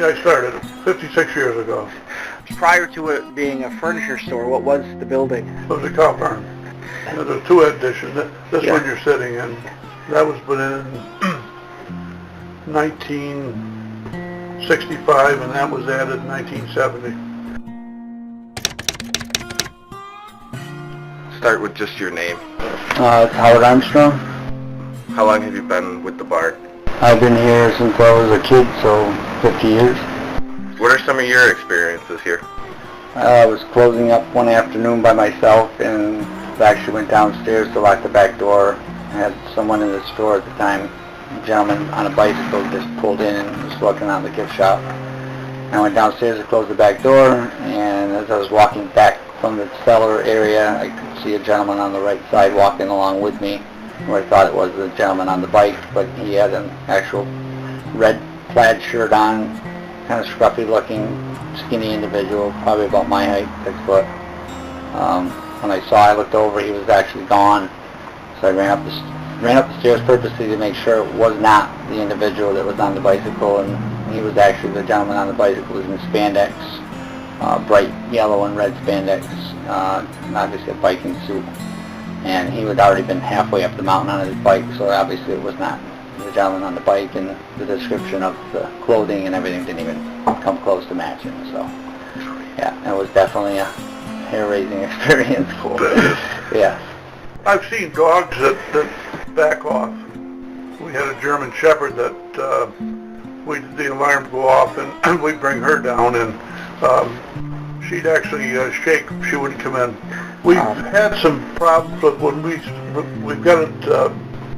Yeah, I started 56 years ago. Prior to it being a furniture store, what was the building? It was a cow barn. There's two additions. This one you're sitting in, that was put in 1965, and that was added in 1970. Start with just your name. It's Howard Armstrong. How long have you been with the bar? I've been here since I was a kid, so 50 years. What are some of your experiences here? I was closing up one afternoon by myself and actually went downstairs to lock the back door. I had someone in the store at the time, a gentleman on a bicycle, just pulled in and was walking out of the gift shop. I went downstairs to close the back door, and as I was walking back from the cellar area, I could see a gentleman on the right side walking along with me, where I thought it was the gentleman on the bike, but he had an actual red plaid shirt on, kind of scruffy looking, skinny individual, probably about my height, 6 foot. When I looked over, he was actually gone, so I ran up the stairs purposely to make sure it was not the individual that was on the bicycle, and he was actually the gentleman on the bicycle. He was in spandex, bright yellow and red spandex, obviously a biking suit, and he had already been halfway up the mountain on his bike, so obviously it was not the gentleman on the bike, and the description of the clothing and everything didn't even come close to matching. So yeah, it was definitely a hair-raising experience. Yeah. I've seen dogs that back off. We had a German Shepherd that the alarm go off, and we'd bring her down, and she'd actually shake. She wouldn't come in. We've had some problems with when we've got it.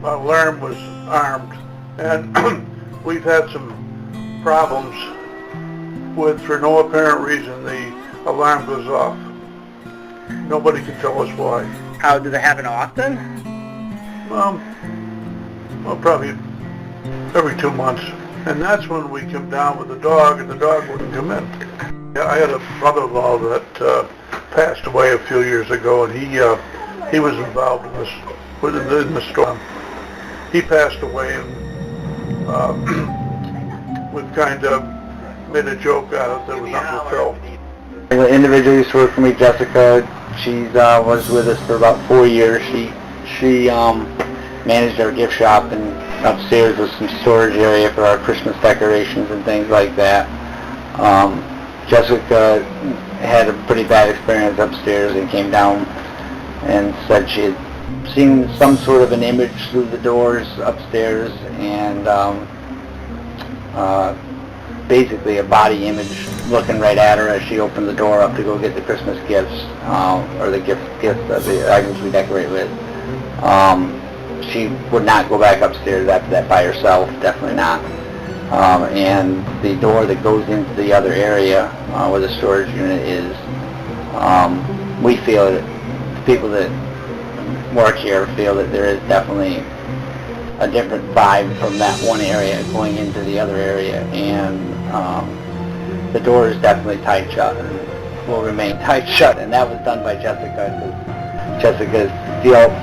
Our alarm was armed, and we've had some problems with, for no apparent reason, the alarm goes off. Nobody can tell us why. How, do they happen often? Well, probably every 2 months. And that's when we come down with the dog, and the dog wouldn't come in. I had a brother-in-law that passed away a few years ago, and he was involved in the storm. He passed away, and we've kind of made a joke out of it that was unfulfilled. The individual used to work for me, Jessica. She was with us for about 4 years. She managed our gift shop, and upstairs was some storage area for our Christmas decorations and things like that. Jessica had a pretty bad experience upstairs and came down and said she had seen some sort of an image through the doors upstairs, and basically a body image looking right at her as she opened the door up to go get the Christmas gifts, or the gifts of the items we decorate with. She would not go back upstairs after that by herself, definitely not. And the door that goes into the other area where the storage unit is, we feel that people that work here feel that there is definitely a different vibe from that one area going into the other area, and the door is definitely tight shut and will remain tight shut, and that was done by Jessica, because Jessica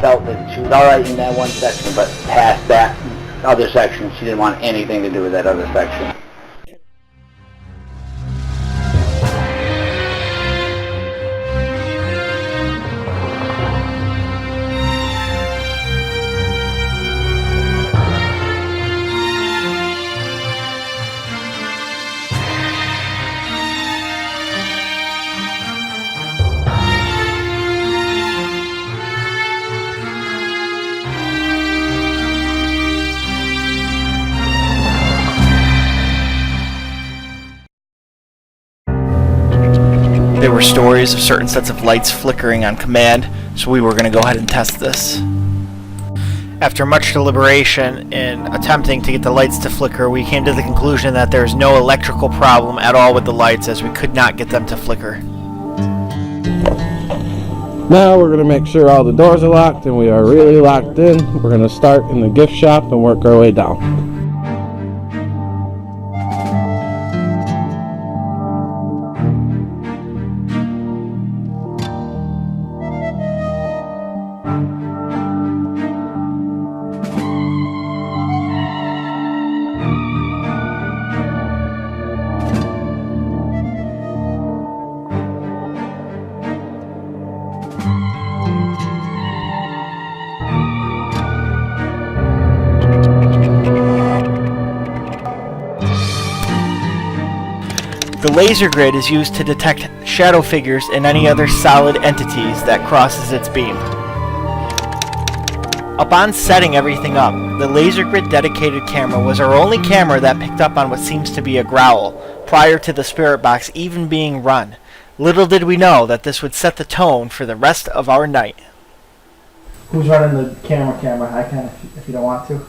felt that she was alright in that one section, but past that other section, she didn't want anything to do with that other section. There were stories of certain sets of lights flickering on command, so we were going to go ahead and test this. After much deliberation in attempting to get the lights to flicker, we came to the conclusion that there is no electrical problem at all with the lights, as we could not get them to flicker. Now we're going to make sure all the doors are locked and we are really locked in. We're going to start in the gift shop and work our way down. The laser grid is used to detect shadow figures and any other solid entities that crosses its beam. Upon setting everything up, the laser grid dedicated camera was our only camera that picked up on what seems to be a growl prior to the spirit box even being run. Little did we know that this would set the tone for the rest of our night. Who's running the camera? I can if you don't want to.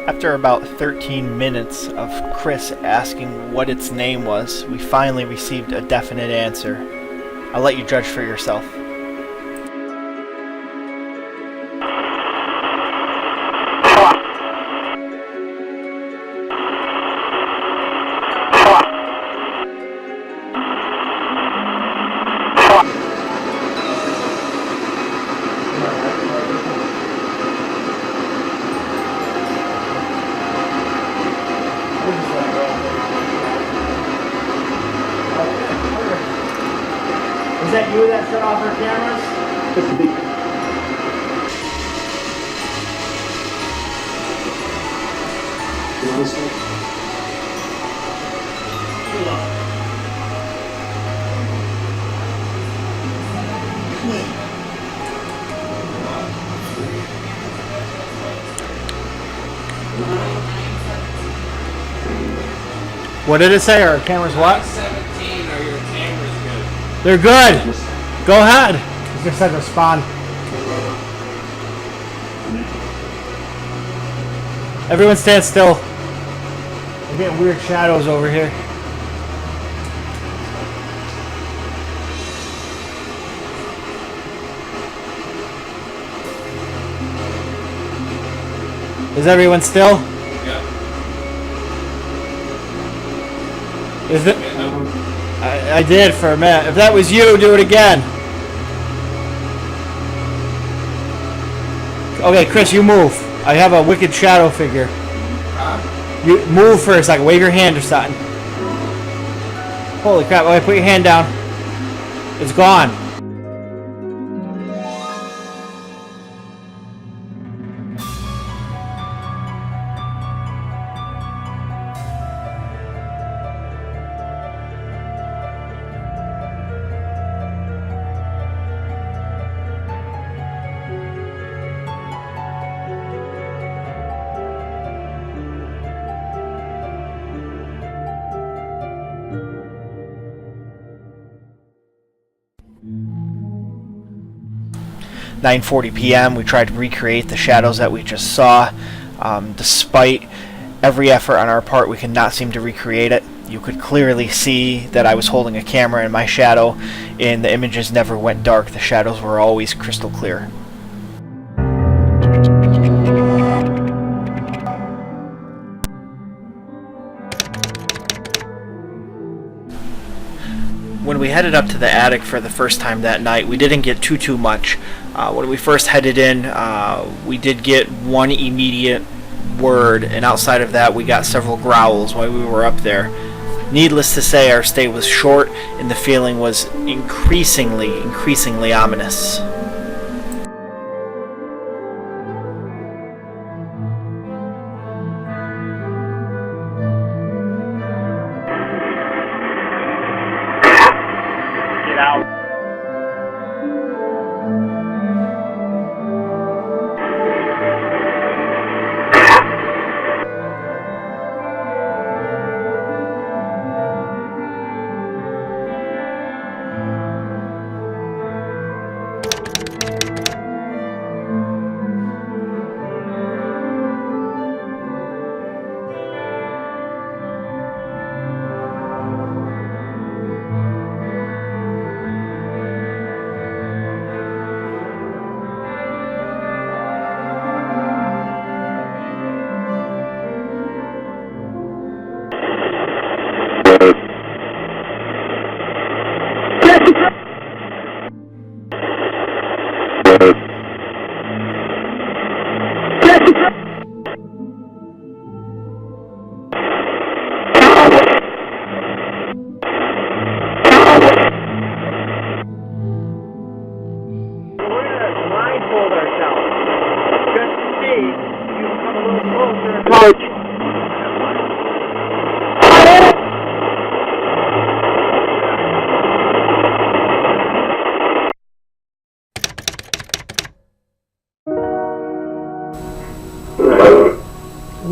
After about 13 minutes of Chris asking what its name was, we finally received a definite answer. I'll let you judge for yourself. Is that you that shut off our cameras? What did it say? Our cameras what? 17, are your cameras good? They're good. Go ahead. It just said respond. Everyone stand still. We're getting weird shadows over here. Is everyone still? Yeah. Is it? I did for a minute. If that was you, do it again. Okay, Chris, you move. I have a wicked shadow figure. You move for a second. Wave your hand or something. Holy crap. Okay, put your hand down. It's gone. (9:40 p.m.) We tried to recreate the shadows that we just saw. Despite every effort on our part, we could not seem to recreate it. You could clearly see that I was holding a camera in my shadow, and the images never went dark. The shadows were always crystal clear. When we headed up to the attic for the first time that night, we didn't get too much. When we first headed in, we did get one immediate word, and outside of that, we got several growls while we were up there. Needless to say, our stay was short, and the feeling was increasingly ominous.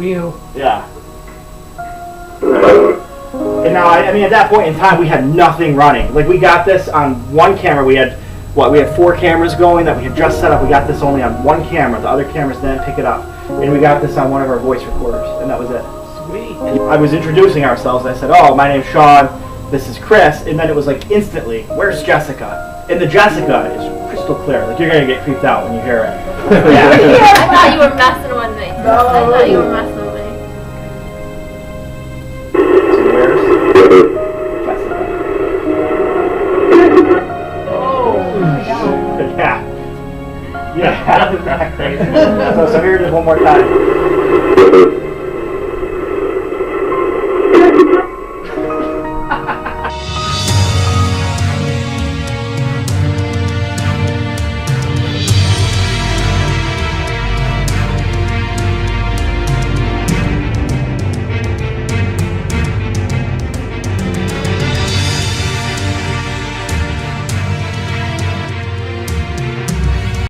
you. Yeah. And now, I mean, at that point in time, we had nothing running. Like, we got this on one camera. We had 4 cameras going that we had just set up. We got this only on one camera. The other cameras didn't pick it up. And we got this on one of our voice recorders, and that was it. Sweet. I was introducing ourselves. I said, oh, my name's Sean. This is Chris. And then it was like instantly, where's Jessica? And the Jessica is crystal clear. Like, you're going to get creeped out when you hear it. Yeah. I thought you were messing with me. I thought you were messing with me. So where's Jessica? Oh, Yeah. Yeah. Isn't that crazy? So here it is one more time.